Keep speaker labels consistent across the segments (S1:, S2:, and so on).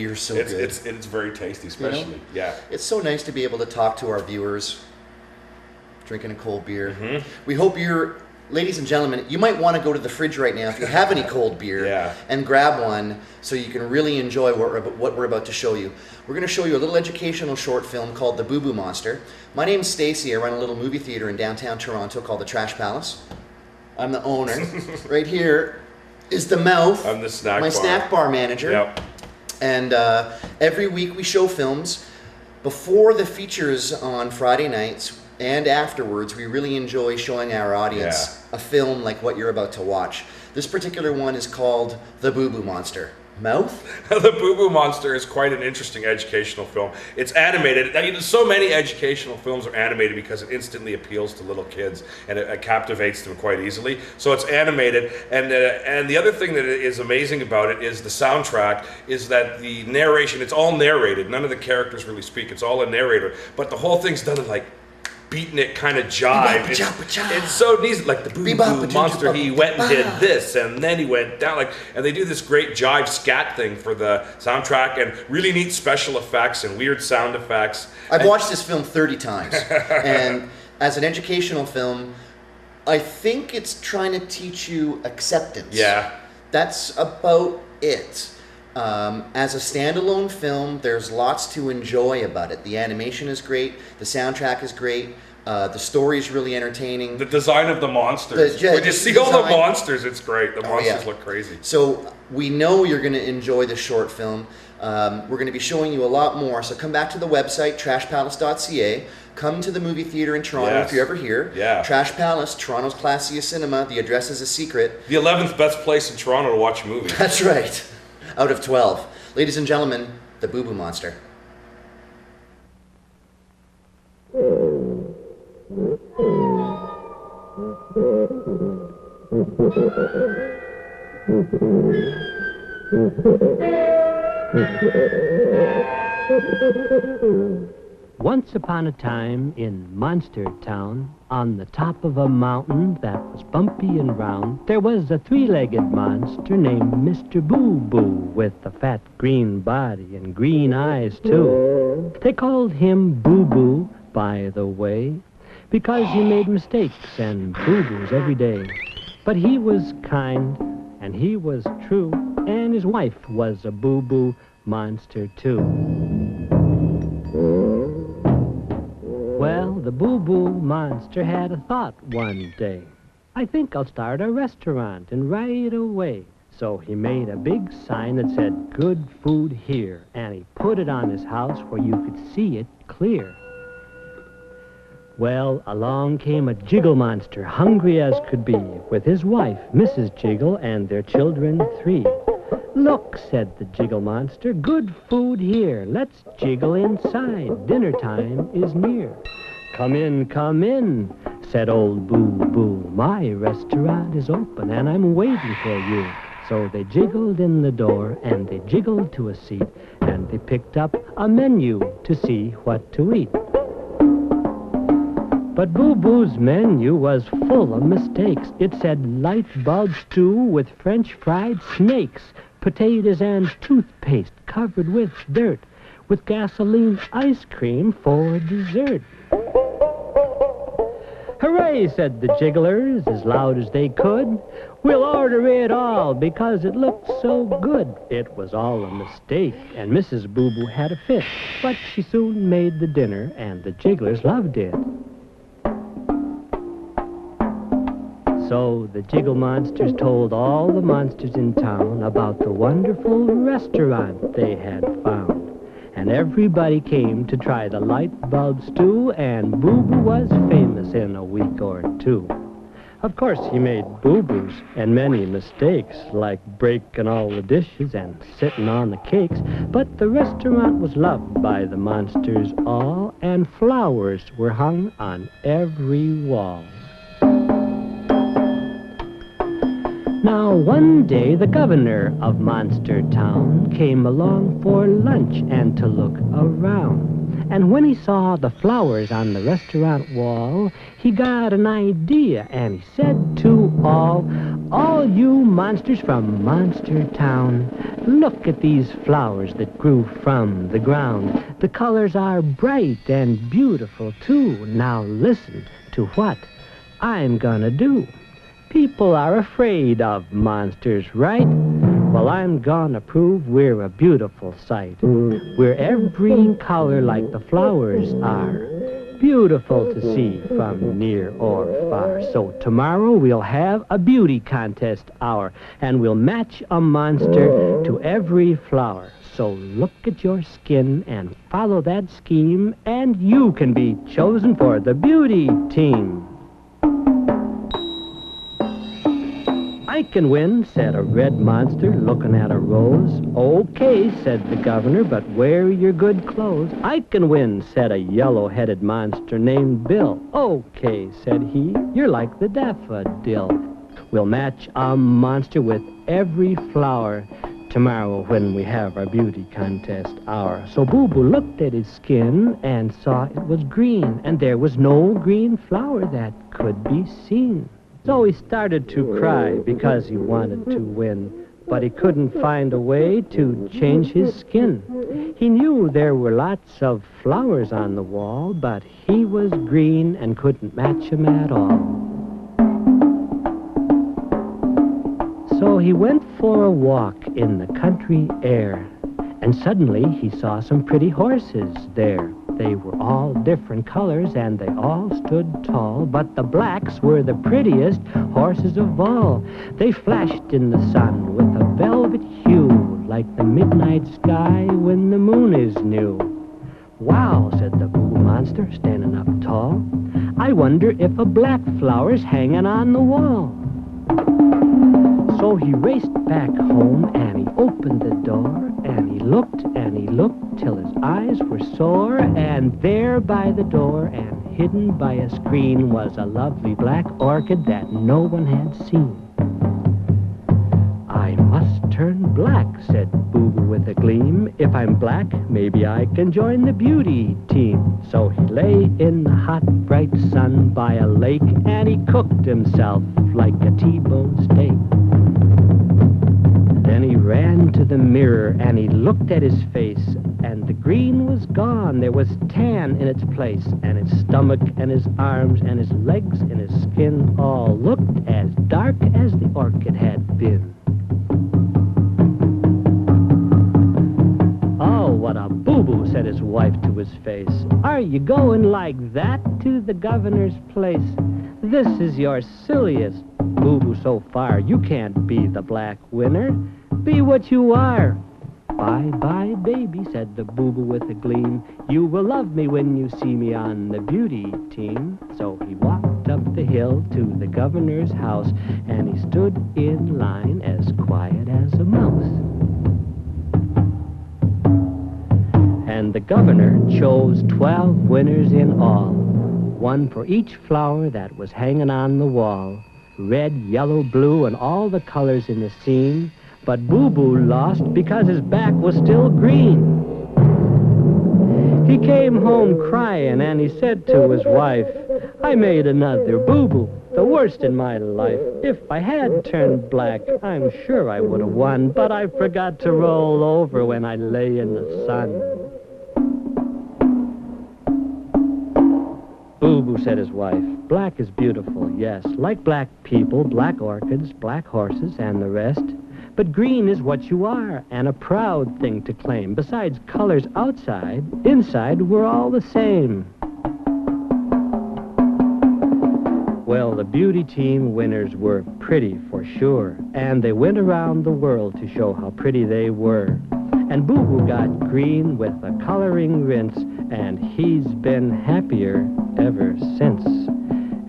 S1: beer's so
S2: It's
S1: good.
S2: it's very tasty, especially. Yeah.
S1: It's so nice to be able to talk to our viewers, drinking a cold beer. We hope you're, ladies and gentlemen, you might want to go to the fridge right now if you have any cold beer and grab one so you can really enjoy what we're about to show you. We're going to show you a little educational short film called The Boo Boo Monster. My name's Stacey. I run a little movie theater in downtown Toronto called the Trash Palace. I'm the owner. Right here is the Mouth.
S2: I'm the snack
S1: my
S2: bar.
S1: snack bar manager.
S2: Yep.
S1: And every week we show films. Before the features on Friday nights and afterwards, we really enjoy showing our audience a film like what you're about to watch. This particular one is called The Boo Boo Monster. Mouth?
S2: The Boo Boo Monster is quite an interesting educational film. It's animated. I mean, so many educational films are animated because it instantly appeals to little kids and it captivates them quite easily. So it's animated, and the other thing that is amazing about it is the soundtrack. Is that the narration? It's all narrated. None of the characters really speak. It's all a narrator, but the whole thing's done in like beatnik kind of jive. It's so neat. Like the Boo Boo Monster, he went and did this, and then he went down. Like, and they do this great jive scat thing for the soundtrack, and really neat special effects and weird sound effects.
S1: I've watched this film 30 times, and as an educational film, I think it's trying to teach you acceptance.
S2: Yeah,
S1: that's about it. As a standalone film, there's lots to enjoy about it. The animation is great. The soundtrack is great. The story is really entertaining.
S2: The design of the monsters. When you see all the monsters, it's great. The monsters look crazy.
S1: So we know you're going to enjoy this short film. We're going to be showing you a lot more. So come back to the website, trashpalace.ca. Come to the movie theater in Toronto if you're ever here.
S2: Yeah.
S1: Trash Palace, Toronto's classiest cinema. The address is a secret.
S2: The 11th best place in Toronto to watch a movie.
S1: That's right. Out of 12. Ladies and gentlemen, The Boo Boo Monster.
S3: Once upon a time in Monster Town, on the top of a mountain that was bumpy and round, there was a three-legged monster named Mr. Boo Boo, with a fat green body and green eyes, too. They called him Boo Boo, by the way, because he made mistakes and boo-boos every day. But he was kind, and he was true, and his wife was a boo-boo monster, too. Well, the Boo Boo Monster had a thought one day. I think I'll start a restaurant, and right away. So he made a big sign that said, "Good food here," and he put it on his house where you could see it clear. Well, along came a Jiggle Monster, hungry as could be, with his wife, Mrs. Jiggle, and their children 3. "Look," said the Jiggle Monster, "good food here. Let's jiggle inside. Dinner time is near." Come in," said old Boo Boo. "My restaurant is open, and I'm waiting for you." So they jiggled in the door, and they jiggled to a seat, and they picked up a menu to see what to eat. But Boo Boo's menu was full of mistakes. It said light bulb stew with French fried snakes, potatoes and toothpaste covered with dirt, with gasoline ice cream for dessert. "Hooray," said the jigglers as loud as they could. "We'll order it all because it looked so good." It was all a mistake, and Mrs. Boo Boo had a fit, but she soon made the dinner, and the jigglers loved it. So the Jiggle Monsters told all the monsters in town about the wonderful restaurant they had found. And everybody came to try the light bulb stew, and Boo Boo was famous in a week or two. Of course, he made boo-boos and many mistakes, like breaking all the dishes and sitting on the cakes, but the restaurant was loved by the monsters all, and flowers were hung on every wall. Now, one day, the governor of Monster Town came along for lunch and to look around. And when he saw the flowers on the restaurant wall, he got an idea, and he said to all all you monsters from Monster Town, look at these flowers that grew from the ground. The colors are bright and beautiful, too. Now listen to what I'm gonna do. People are afraid of monsters, right? Well, I'm gonna prove we're a beautiful sight. We're every color like the flowers are. Beautiful to see from near or far. So tomorrow we'll have a beauty contest hour, and we'll match a monster to every flower. So look at your skin and follow that scheme, and you can be chosen for the beauty team. I can win, said a red monster looking at a rose. Okay, said the governor, but wear your good clothes. I can win, said a yellow-headed monster named Bill. Okay, said he, you're like the daffodil. We'll match a monster with every flower tomorrow when we have our beauty contest hour. So Boo Boo looked at his skin and saw it was green, and there was no green flower that could be seen. So he started to cry because he wanted to win, but he couldn't find a way to change his skin. He knew there were lots of flowers on the wall, but he was green and couldn't match them at all. So he went for a walk in the country air, and suddenly he saw some pretty horses there. They were all different colors, and they all stood tall, but the blacks were the prettiest horses of all. They flashed in the sun with a velvet hue, like the midnight sky when the moon is new. Wow, said the Boo Boo monster, standing up tall. I wonder if a black flower's hanging on the wall. So he raced back home, and he opened the door, and he looked till his eyes were sore, and there by the door and hidden by a screen was a lovely black orchid that no one had seen. I must turn black, said Boo Boo with a gleam. If I'm black, maybe I can join the beauty team. So he lay in the hot, bright sun by a lake, and he cooked himself like a T-bone steak. Then he ran to the mirror, and he looked at his face, and the green was gone. There was tan in its place, and his stomach and his arms and his legs and his skin all looked as dark as the orchid had been. Oh, what a boo-boo, said his wife to his face. Are you going like that to the governor's place? This is your silliest boo-boo so far. You can't be the black winner. Be what you are. Bye-bye, baby, said the Boo Boo with a gleam. You will love me when you see me on the beauty team. So he walked up the hill to the governor's house, and he stood in line as quiet as a mouse. And the governor chose 12 winners in all, one for each flower that was hanging on the wall. Red, yellow, blue, and all the colors in the scene. But Boo Boo lost because his back was still green. He came home crying, and he said to his wife, I made another boo-boo, the worst in my life. If I had turned black, I'm sure I would have won, but I forgot to roll over when I lay in the sun. Boo-boo, said his wife, black is beautiful, yes, like black people, black orchids, black horses, and the rest. But green is what you are, and a proud thing to claim. Besides colors outside, inside we're all the same. Well, the beauty team winners were pretty for sure, and they went around the world to show how pretty they were. And Boo Boo got green with a coloring rinse, and he's been happier ever since.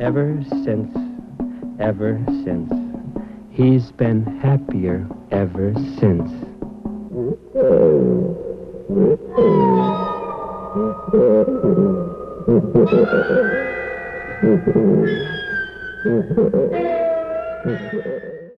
S3: Ever since. Ever since. He's been happier ever since.